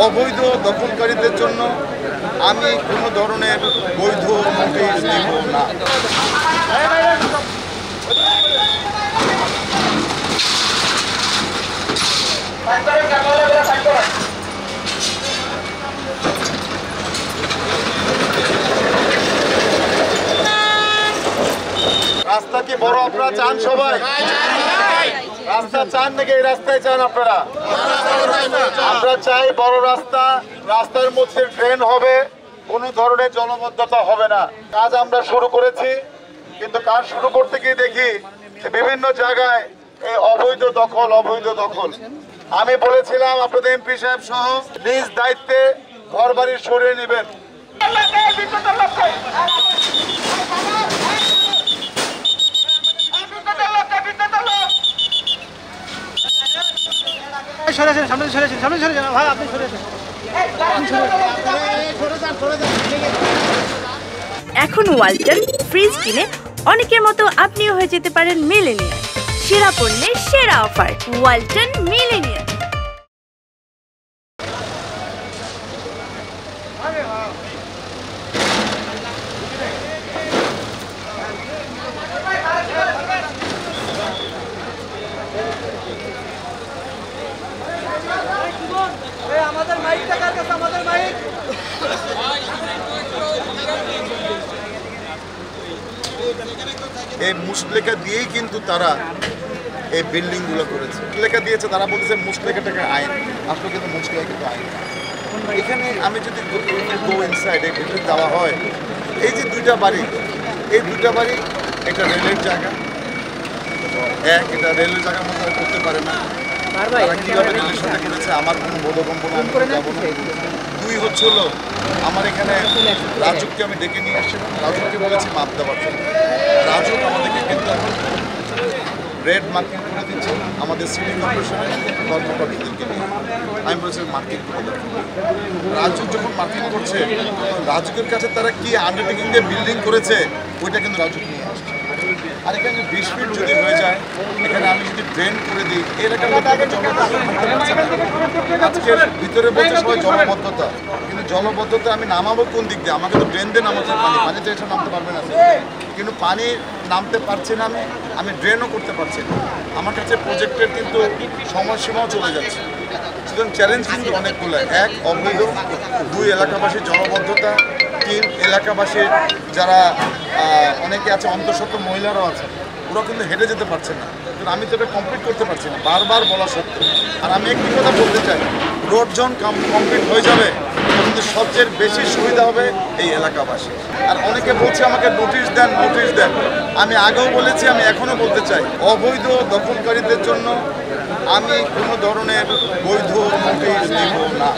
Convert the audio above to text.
অবৈধ দখলকারীদের জন্য আমি কোনো ধরনের বৈধ নোটিশ দেব না। রাস্তা কি বড় আপনারা চান? সবাই রাস্তা চান নাকি এই রাস্তায় চান আপনারা? আমরা চাই বড় রাস্তা, রাস্তার মধ্যে ড্রেন হবে, কোনো ধরনের জলবদ্ধতা হবে না। কাজ আমরা শুরু করেছি, কিন্তু কাজ শুরু করতে গিয়ে দেখি বিভিন্ন জায়গায় এই অবৈধ দখল। আমি বলেছিলাম আপনাদের এমপি সাহেব সহ নিজ দায়িত্বে ঘর বাড়ি সরিয়ে নেবেন। এখন ওয়ালটন ফ্রিজ কিনে অনেকের মতো আপনিও হয়ে যেতে পারেন মিলেনিয়ার। সেরা পণ্যের সেরা অফার, ওয়ালটন মিলেনিয়ার। আমাদের মাইক টাকার কাছে আমাদের মাইক। এই মুসলেখা দিয়েই কিন্তু তারা এই বিল্ডিং গুলো করেছে। লেখা দিয়েছে, তারা বলতেছে মুসলেখাটাকে আইন, আসলে কিন্তু মুসলেখা কিন্তু আইন। এখানে আমি যদি গো ইনসাইড এখানে যাওয়া হয়, এই যে দুইটা বাড়ি, এই দুইটা বাড়ি একটা রেলের জায়গা, এটা রেলের জায়গার মতো করতে পারে না। তারা কীভাবে রেলের সাথে করেছে আমার কোনো বোধগম্য না, আমি যাবো না। দুই হচ্ছে হলো আমার এখানে রাজুককে আমি ডেকে নিয়ে আসছিলাম, রাজুককে বলেছি মাপ দেওয়ার জন্য। রাজুক আমাদেরকে কিন্তু এখন রেড মার্কিং করে দিচ্ছে আমাদের সিটি কর্পোরেশনের কর্মকর্তাদেরকে নিয়ে। আমি বলেছি মার্কিং করে দেবো। রাজুক যখন মার্কিং করছে, রাজুকের কাছে তারা কি আন্ডারটেকিং দিয়ে বিল্ডিং করেছে ওইটা কিন্তু রাজুক নিয়ে আসছে। আর এখানে 20 ফিট যদি হয়ে যায়, এখানে আমি যদি ড্রেন করে দিই, এলাকার আজকের ভিতরে বলছে সবাই জলবদ্ধতা, কিন্তু জলবদ্ধতা আমি নামাবো কোন দিক দিয়ে? আমাকে তো ড্রেন দিয়ে নামাতে পানিতে এসে নামতে পারবে না, কিন্তু পানি নামতে পারছি না, আমি ড্রেনও করতে পারছি না। আমার কাছে প্রজেক্টের কিন্তু সময়সীমাও চলে যাচ্ছে। সুতরাং চ্যালেঞ্জ কিন্তু অনেকগুলো। এক, অবৈধ; দুই, এলাকাবাসীর জলবদ্ধতা; তিন, এলাকাবাসীর যারা অনেকে আছে, অন্তঃসত্ত্ব মহিলারাও আছে, ওরা কিন্তু হেঁটে যেতে পারছে না। কিন্তু আমি তো এটা কমপ্লিট করতে পারছি না, বারবার বলা সত্ত্বেও। আর আমি একটি কথা বলতে চাই, রোড জোন কমপ্লিট হয়ে যাবে, কিন্তু সবচেয়ে বেশি সুবিধা হবে এই এলাকাবাসী। আর অনেকে বলছে আমাকে নোটিশ দেন। আমি আগেও বলেছি, আমি এখনও বলতে চাই, অবৈধ দখলকারীদের জন্য আমি কোনো ধরনের বৈধ নোটিশ দেব না।